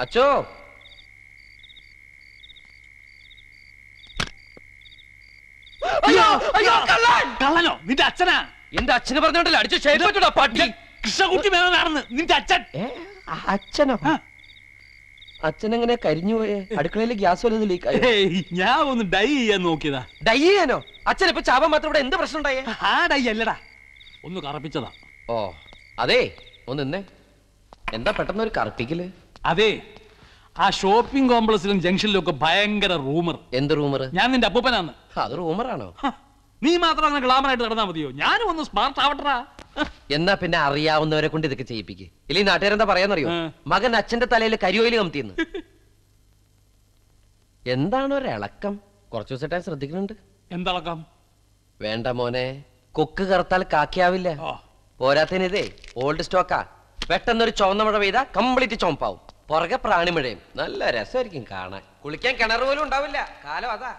അച്ചോ, കള്ളനോ? നിന്റെ അച്ഛനാ? എന്റെ അച്ഛന് പറഞ്ഞോണ്ടല്ലോ അടിച്ചു ഷേപ്പിട്ടുടാ പട്ടി. കൃഷ്ണകുട്ടി മേനോനാണെന്ന് നിന്റെ അച്ഛൻ. അച്ഛനോ? അച്ഛനെങ്ങനെ കരിഞ്ഞു പോയേ? അടുക്കളയിൽ ഗ്യാസ് വല്ലതും ലീക്കായോ? ഞാൻ ഒന്ന് ഡൈ ചെയ്യാൻ നോക്കിയതാ. ഡൈ ചെയ്യാനോ? അച്ഛൻ ഇപ്പൊ ചാവാൻ മാത്രം ഇവിടെ എന്ത് പ്രശ്നം ഉണ്ടായേ? ആ ഡൈ അല്ലടാ, ഒന്ന് കറപ്പിച്ചതാ. ഓ അതെ, ഒന്ന് നിന്നേ. എന്താ പെട്ടെന്ന് ഒരു കറപ്പിക്കല്? അതെ, ആ ഷോപ്പിംഗ് കോംപ്ലക്സിലും ജംഗ്ഷനിലും ഒക്കെ ഭയങ്കര റൂമർ. എന്ത് റൂമർ? ഞാൻ നിന്റെ അപ്പൂപ്പനാന്ന്. അത് റൂമറാണോ? നീ മാത്രം അങ്ങനെ ഗ്ലാമറായിട്ട് നടന്നാ മതിയോ? ഞാനും ഒന്ന് സ്മാർട്ട് ആവട്ടറാ. എന്നാ പിന്നെ അറിയാവുന്നവരെ കൊണ്ട് ഇതൊക്കെ ചെയ്യിപ്പിക്ക്. ഇല്ലെങ്കിൽ നാട്ടുകാരെന്താ പറയാന്നറിയോ? മകൻ അച്ഛന്റെ തലയിൽ കരിയോയിൽ കമത്തിന്ന്. എന്താണ് ഒരിളക്കം? കുറച്ചു ദിവസമായിട്ട് ശ്രദ്ധിക്കുന്നുണ്ട്. എന്തളക്കം? വേണ്ട മോനെ, കൊക്ക് കറുത്താൽ കാക്കിയാവില്ല. പോരാത്തതിന് ഇതേ ഓൾഡ് സ്റ്റോക്കാ. പെട്ടെന്നൊരു ചുവന്ന മഴ പെയ്താ കംപ്ലീറ്റ് ചുമപ്പാവും. പുറകെ പ്രാണിമഴയും. നല്ല രസമായിരിക്കും കാണാൻ. കുളിക്കാൻ കിണർ പോലും ഉണ്ടാവില്ല. കാലം അതാ.